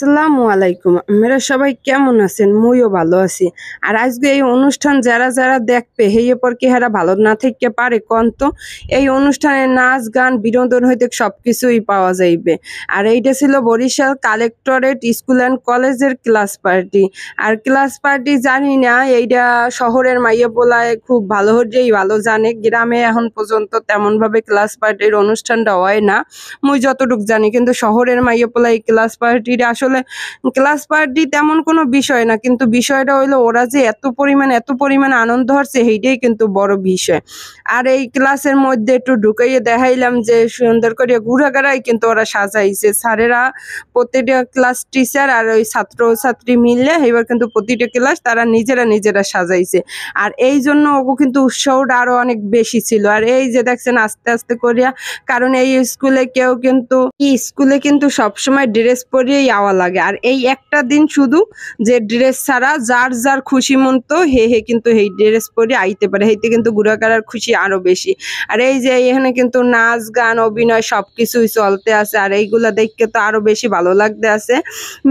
আসসালামু আলাইকুম। আপনারা সবাই কেমন আছেন? মুইও ভালো আছি। আর আজকে এই অনুষ্ঠান যারা যারা দেখবে হেইয়ে পর কি হারা ভালো না থাইকা পারে কোন তো? এই অনুষ্ঠানে নাচ, গান, বিনোদন হইতে সবকিছুই পাওয়া যাইবে। আর এইটা ছিল বরিশাল কালেক্টরেট স্কুল অ্যান্ড কলেজের ক্লাস পার্টি। আর ক্লাস পার্টি জানি না এইটা শহরের মাইয়া পোলায় খুব ভালো হইলেই ভালো জানে। গ্রামে এখন পর্যন্ত তেমনভাবে ক্লাস পার্টির অনুষ্ঠানটা হয় না। মুই যতটুক জানি, কিন্তু শহরের মাইয়া পোলা এই ক্লাস পার্টিটা আসলে ক্লাস পার্টি তেমন কোনো বিষয় না, কিন্তু বিষয়টা হইলো ওরা যে এত পরিমাণ আনন্দ হচ্ছে সেইটাই কিন্তু বড় বিষয়। আর এই ক্লাসের মধ্যে একটু ঢুকাইয়ে দেখাইলাম যে সুন্দর করে ঘুরাঘাড়াই কিন্তু ওরা সাজাইছে স্যারেরা, প্রতিটা ক্লাস টিচার আর ওই ছাত্র ছাত্রী মিললে এবার কিন্তু প্রতিটা ক্লাস তারা নিজেরা সাজাইছে। আর এই জন্য ওগো কিন্তু উৎসাহটা আরো অনেক বেশি ছিল। আর এই যে দেখছেন আস্তে আস্তে করিয়া, কারণ এই স্কুলে কিন্তু সবসময় ড্রেস পরিয়েই আওয়া লাগে। আর এই একটা দিন শুধু যে ড্রেস ছাড়া যার যার খুশি মতো হে কিন্তু এই ড্রেস পরে আইতে পারে, হেইতে কিন্তু ঘুরাঘাড়ার খুশি আরো বেশি। আর এই যে এখানে কিন্তু নাচ গান অভিনয় সবকিছুই চলতে আছে, আর এইগুলা দেখতে তো আরো বেশি ভালো লাগতে আছে।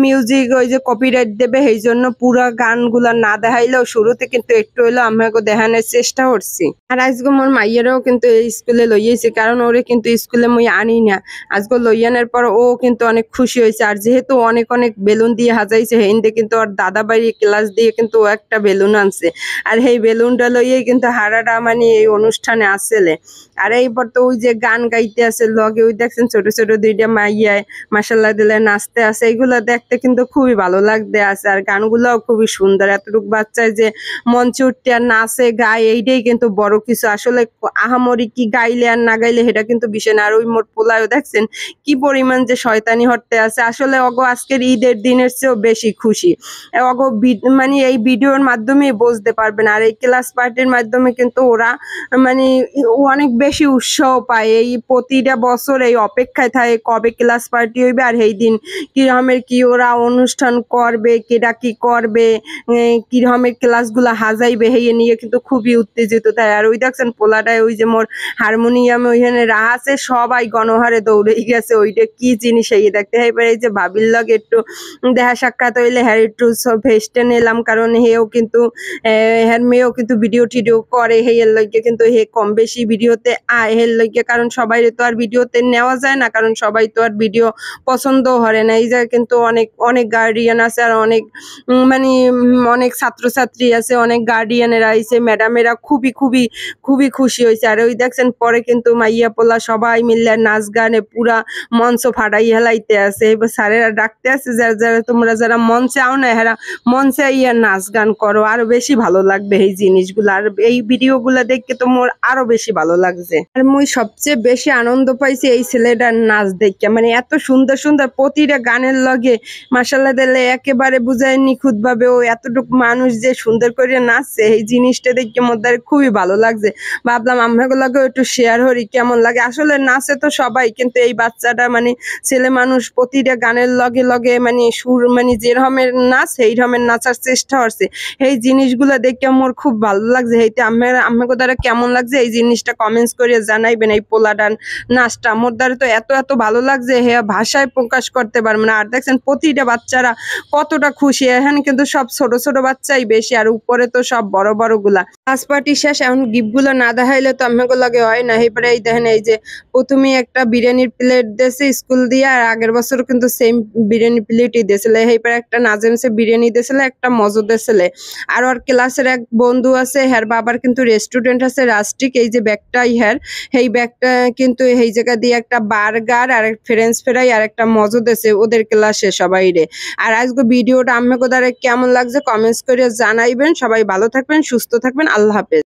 মিউজিক ওই যে কপিরাইট দেবে, এই জন্য পুরা গানগুলা না দেখাইলেও শুরুতে কিন্তু একটু হইলেও আমাকে দেখানোর চেষ্টা করছি। আর আজকে মোর মাইয়েরাও কিন্তু এই স্কুলে লইয়েছে, কারণ ওরে কিন্তু স্কুলে মুই আনি না। আজকে লইয়ানোর পর ও কিন্তু অনেক খুশি হয়েছে। আর যেহেতু অনেক অনেক বেলুন দিয়ে সাজাইছে, হেইন্দে কিন্তু ওর দাদা বাড়ি ক্লাস দিয়ে কিন্তু ও একটা বেলুন আনছে। আর এই বেলুনটা লইয়েই কিন্তু হারাটা মানে এই অনুষ্ঠানে আসলে। আর এইবার তো ওই যে গান গাইতে আছে লগে, ওই দেখছেন ছোট ছোট দুইটা মাইয়ায় মাসাল্লাহ দিলে নাচতে আছে, এগুলো দেখতে কিন্তু খুবই ভালো লাগতে আছে। আর গানগুলোও খুবই সুন্দর। এতটুকু বাচ্চায় যে মঞ্চে উঠতে আর নাচে গায়ে, এইটাই কিন্তু বড় কিছু। আসলে আহামরি কি গাইলে আর না গাইলে সেটা কিন্তু বিষয় না। আর ওই মোট পোলায়ও দেখছেন কি পরিমাণ যে শয়তানি হটতে আছে। আসলে অগো আজকের ঈদের দিনের চেয়েও বেশি খুশি। অগো মানে এই ভিডিওর মাধ্যমে বুঝতে পারবেন। আর এই ক্লাস পার্টির মাধ্যমে কিন্তু ওরা মানে অনেক বেশি উৎসাহ পায়। এই প্রতিটা বছর এই অপেক্ষায় থাকে কবে ক্লাস পার্টি হইবে আর এই দিন কিরকমের কি ওরা অনুষ্ঠান করবে, কেডা কি করবে, কিরকমের ক্লাসগুলা হাজাইবে, এই নিয়ে কিন্তু খুবই উত্তেজিত থাকে। আর ওই দেখছেন পোলাটায় ওই যে মোর হারমোনিয়ামে ওইখানে রাহা আছে, সবাই গণহারে দৌড়ে গেছে ওইটা কি জিনিস এই দেখতে। এবার এই যে ভাবির লগে একটু দেখা সাক্ষাৎ হইলে হ্যার একটু সব ভেস্টে নিলাম, কারণ হেও কিন্তু হ্যার মেয়েও কিন্তু ভিডিও টিডিও করে, হেয়ের লইগে কিন্তু হে কম বেশি ভিডিওতে আয় হের লইগে, কারণ সবাই তো আর ভিডিওতে নেওয়া যায় না, কারণ সবাই তো আর ভিডিও পছন্দ করে না। এই যে কিন্তু অনেক অনেক গার্ডিয়ান আছে, আর অনেক অনেক ছাত্রছাত্রী আছে, অনেক গার্ডিয়ানেরা আইছে, ম্যাডামেরা খুবই খুশি হয়েছে। আর ওই দেখছেন পরে কিন্তু মাইয়া পোলা সবাই মিললে নাচ গানে পুরা মঞ্চ ফাটাই হেলাইতে আছে। এবার স্যারেরা ডাকতে আছে যারা যারা তোমরা যারা মঞ্চে আও না হেরা মঞ্চে ইয়া নাচ গান করো, আরো বেশি ভালো লাগবে এই জিনিসগুলো। আর এই ভিডিওগুলো দেখে তো মোর আরো বেশি ভালো লাগছে। আর মুই সবচেয়ে বেশি আনন্দ পাইছি এই ছেলেটার নাচ দেখে, মানে এত সুন্দর সুন্দর প্রতিটা গানের লগে মাশাআল্লাহ দিলে একেবারে বুঝায় নিখুঁত ভাবে ও এতটুকু মানুষ যে সুন্দর করে নাচছে, এই জিনিসটা দেখে মোর দ্বারা খুবই ভালো লাগছে। ভাবলাম আমরাগুলোকেও একটু শেয়ার করি কেমন লাগে। আসলে নাচে তো সবাই, কিন্তু এই বাচ্চাটা মানে ছেলে মানুষ প্রতিটা গানের লগে লগে মানে সুর মানে যে রকমের নাচ সেই রকমের নাচার চেষ্টা করছে। এই জিনিসগুলো দেখে আমার খুব ভালো লাগছে। এইতে আমাকে দ্বারা কেমন লাগছে এই জিনিসটা কমেন্টস করে জানাইবেন। এই পোলাডান নাচটা আমার দ্বারা তো এত ভালো লাগছে হে ভাষায় প্রকাশ করতে পারবে না। আর দেখছেন প্রতিটা বাচ্চারা কতটা খুশি। এখানে কিন্তু সব ছোট ছোট বাচ্চাই বেশি, আর উপরে তো সব বড় বড় গুলা। ক্লাস পার্টি শেষ, এখন গিফট গুলো না দেখাইলে তো আমাকে লাগে হয় না। এরপরে এই দেখেন এই যে প্রথমে একটা বিরিয়ানির প্লেট দিয়েছে স্কুল দিয়ে, আর আগের বছর কিন্তু সেম বিরিয়ানি প্লেটই দিয়েছিল। এইপরে একটা নাজেমসে বিরিয়ানি দিয়েছিল, একটা মজো দিয়েছিল। আর ওর ক্লাসের এক বন্ধু আছে, হ্যার বাবার কিন্তু রেস্টুরেন্ট আছে রাস্ট্রিক, এই যে ব্যাগটাই হ্যার এই ব্যাগটা কিন্তু এই জায়গা দিয়ে একটা বার্গার আর ফ্রেঞ্চ ফ্রাই আর একটা মজো দিয়েছে ওদের ক্লাসে সবাই রে। আর আজকে ভিডিওটা আমাকে দ্বারা কেমন লাগছে কমেন্টস করে জানাইবেন। সবাই ভালো থাকবেন, সুস্থ থাকবেন, আল্লাহ হাফেজ।